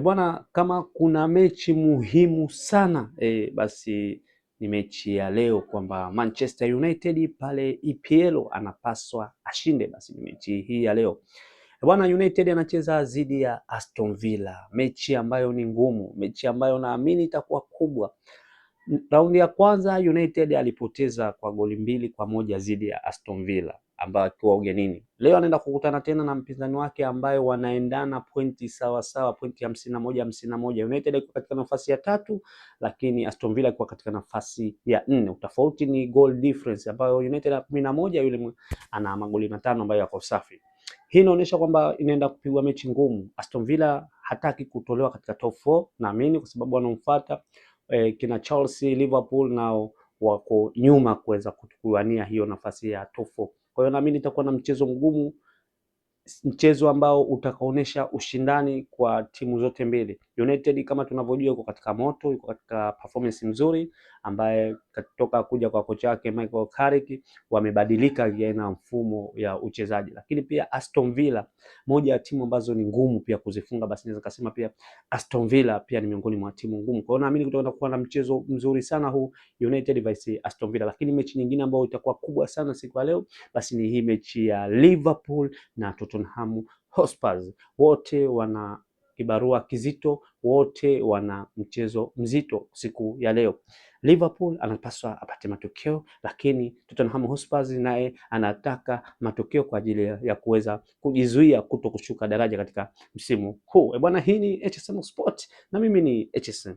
Bwana, kama kuna mechi muhimu sana basi ni mechi ya leo, kwamba Manchester United pale EPL anapaswa ashinde. Basi ni mechi hii ya leo bwana. United anacheza dhidi ya Aston Villa, mechi ambayo ni ngumu, mechi ambayo naamini itakuwa kubwa. Raundi ya kwanza United alipoteza kwa goli 2-1 dhidi ya Aston Villa ambayo akiwa ugenini. Leo anaenda kukutana tena na mpinzani wake ambayo wanaendana pointi sawa sawa, pointi 51. United iko katika nafasi ya 3, lakini Aston Villa iko katika nafasi ya 4. Tofauti ni goal difference ambayo United ana 11, yule ana magoli 5 ambayo yako safi. Hii inaonyesha kwamba inaenda kupigwa mechi ngumu. Aston Villa hataki kutolewa katika top 4, naamini kwa sababu wanamfuata kina Chelsea, Liverpool nao wako nyuma kuweza kuwania hiyo nafasi ya top 4. Kwa hiyo naamini itakuwa na mchezo mgumu, mchezo ambao utakaonesha ushindani kwa timu zote mbili. United kama tunavyojua iko katika moto, iko katika performance nzuri, ambaye kutoka kuja kwa kocha wake Michael Carrick wamebadilika aina mfumo ya uchezaji. Lakini pia Aston Villa, moja ya timu ambazo ni ngumu pia kuzifunga, basi naweza kusema pia Aston Villa pia ni miongoni mwa timu ngumu. Kwa hiyo naamini kutakwenda kuwa na mchezo mzuri sana huu, United vs Aston Villa. Lakini mechi nyingine ambayo itakuwa kubwa sana siku ya leo, basi ni hii mechi ya Liverpool na Tottenham Hotspur. Wote wana kibarua kizito, wote wana mchezo mzito siku ya leo. Liverpool anapaswa apate matokeo, lakini Tottenham Hotspur naye anataka matokeo kwa ajili ya kuweza kujizuia kuto kushuka daraja katika msimu huu. Bwana, hii ni HSM Sport na mimi ni HSM.